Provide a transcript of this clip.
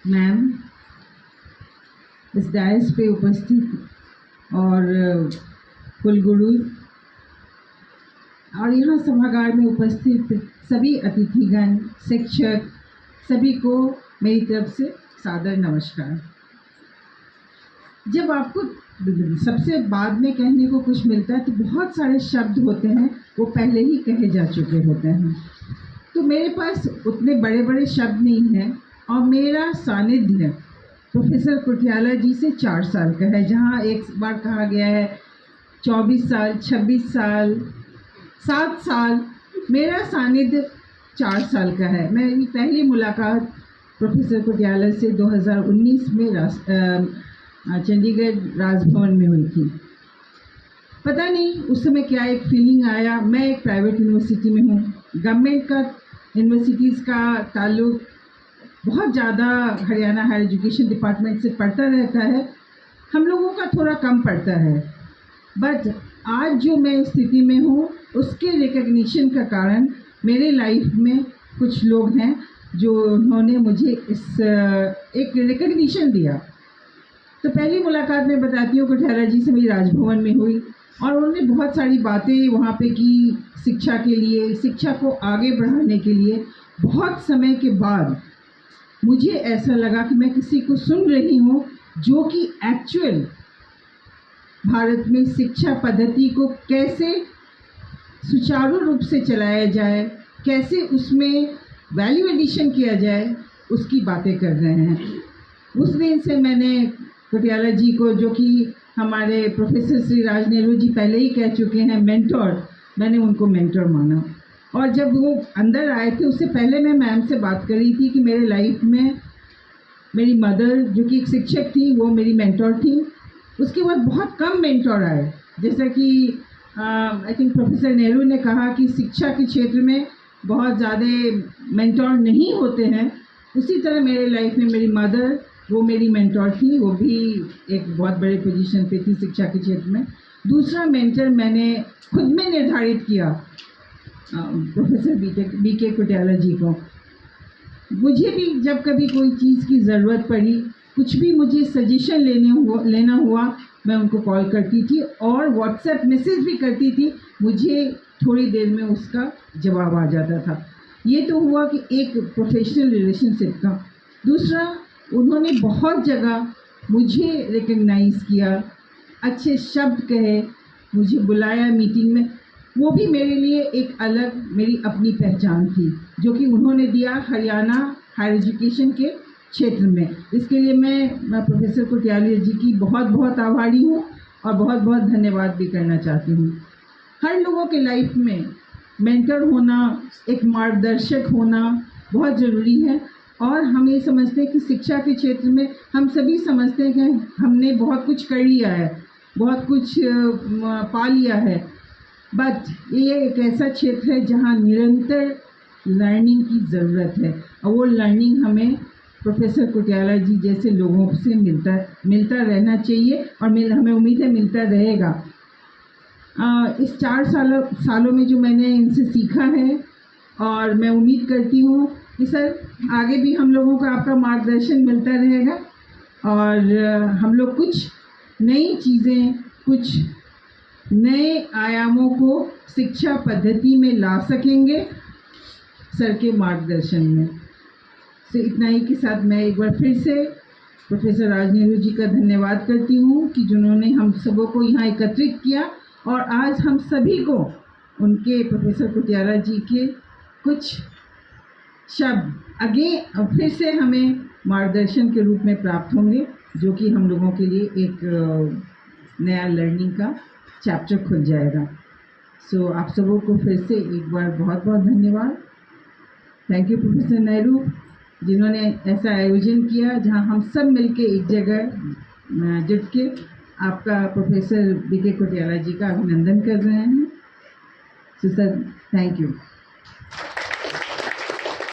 Ma'am, इस DISE पे उपस्थित और कुलगुरु और यहाँ सभागार में उपस्थित सभी अतिथिगण, शिक्षक, सभी को मेरी तरफ से सादर नमस्कार। जब आपको सबसे बाद में कहने को कुछ मिलता है तो बहुत सारे शब्द होते हैं, वो पहले ही कहे जा चुके होते हैं, तो मेरे पास उतने बड़े बड़े शब्द नहीं हैं। और मेरा सानिध्य प्रोफेसर कुटियाला जी से 4 साल का है, जहाँ एक बार कहा गया है 24 साल, 26 साल, 7 साल, मेरा सानिध्य 4 साल का है। मेरी पहली मुलाकात प्रोफेसर कुटियाला से 2019 में चंडीगढ़ राजभवन में हुई थी। पता नहीं उस समय क्या एक फीलिंग आया। मैं एक प्राइवेट यूनिवर्सिटी में हूँ, गवर्नमेंट का यूनिवर्सिटीज़ का ताल्लुक बहुत ज़्यादा हरियाणा हायर एजुकेशन डिपार्टमेंट से पड़ता रहता है, हम लोगों का थोड़ा कम पड़ता है। बट आज जो मैं स्थिति में हूँ उसके रिकग्निशन का कारण मेरे लाइफ में कुछ लोग हैं जो उन्होंने मुझे इस एक रिकग्निशन दिया। तो पहली मुलाकात मैं बताती हूँ, कुटियाला जी से मेरी राजभवन में हुई और उन्होंने बहुत सारी बातें वहाँ पे की शिक्षा के लिए, शिक्षा को आगे बढ़ाने के लिए। बहुत समय के बाद मुझे ऐसा लगा कि मैं किसी को सुन रही हूँ जो कि एक्चुअल भारत में शिक्षा पद्धति को कैसे सुचारू रूप से चलाया जाए, कैसे उसमें वैल्यू एडिशन किया जाए, उसकी बातें कर रहे हैं। उस दिन से मैंने कुटियाला जी को, जो कि हमारे प्रोफेसर श्री राज नेहरू जी पहले ही कह चुके हैं मेंटोर, मैंने उनको मेंटोर माना। और जब वो अंदर आए थे उससे पहले मैं मैम से बात कर रही थी कि मेरे लाइफ में मेरी मदर, जो कि एक शिक्षक थी, वो मेरी मेंटोर थी। उसके बाद बहुत कम मेंटोर आए, जैसा कि आई थिंक प्रोफेसर नेहरू ने कहा कि शिक्षा के क्षेत्र में बहुत ज़्यादा मेंटोर नहीं होते हैं। उसी तरह मेरे लाइफ में मेरी मदर, वो मेरी मेंटोर थी, वो भी एक बहुत बड़े पोजीशन पे थी शिक्षा के क्षेत्र में। दूसरा मेंटर मैंने खुद में निर्धारित किया प्रोफेसर बीके कुटियाला जी को। मुझे भी जब कभी कोई चीज़ की ज़रूरत पड़ी, कुछ भी मुझे सजेशन लेना हुआ, मैं उनको कॉल करती थी और व्हाट्सएप मैसेज भी करती थी, मुझे थोड़ी देर में उसका जवाब आ जाता था। ये तो हुआ कि एक प्रोफेशनल रिलेशनशिप का। दूसरा, उन्होंने बहुत जगह मुझे रिकग्नाइज़ किया, अच्छे शब्द कहे, मुझे बुलाया मीटिंग में। वो भी मेरे लिए एक अलग मेरी अपनी पहचान थी, जो कि उन्होंने दिया हरियाणा हायर एजुकेशन के क्षेत्र में। इसके लिए मैं प्रोफेसर कुटियाला जी की बहुत बहुत आभारी हूँ और बहुत बहुत धन्यवाद भी करना चाहती हूँ। हर लोगों के लाइफ में मेंटर होना, एक मार्गदर्शक होना बहुत ज़रूरी है। और हम ये समझते हैं कि शिक्षा के क्षेत्र में हम सभी समझते हैं कि हमने बहुत कुछ कर लिया है, बहुत कुछ पा लिया है। बट ये एक ऐसा क्षेत्र है जहाँ निरंतर लर्निंग की ज़रूरत है और वो लर्निंग हमें प्रोफेसर कुटियाला जी जैसे लोगों से मिलता रहना चाहिए और हमें उम्मीद है मिलता रहेगा। इस 4 सालों में जो मैंने इनसे सीखा है, और मैं उम्मीद करती हूँ कि सर आगे भी हम लोगों को आपका मार्गदर्शन मिलता रहेगा और हम लोग कुछ नई चीज़ें, कुछ नए आयामों को शिक्षा पद्धति में ला सकेंगे सर के मार्गदर्शन में। तो इतना ही के साथ मैं एक बार फिर से प्रोफेसर राज नेहरू जी का धन्यवाद करती हूँ कि जिन्होंने हम सबों को यहाँ एकत्रित किया और आज हम सभी को उनके प्रोफेसर कुटियाला जी के कुछ शब्द आगे फिर से हमें मार्गदर्शन के रूप में प्राप्त होंगे, जो कि हम लोगों के लिए एक नया लर्निंग का चैप्टर खुल जाएगा। सो आप सबों को फिर से एक बार बहुत बहुत धन्यवाद। थैंक यू प्रोफेसर नेहरू, जिन्होंने ऐसा आयोजन किया जहां हम सब मिलके एक जगह जुट के आपका प्रोफेसर बीके कुटियाला जी का अभिनंदन कर रहे हैं। So sir, thank you.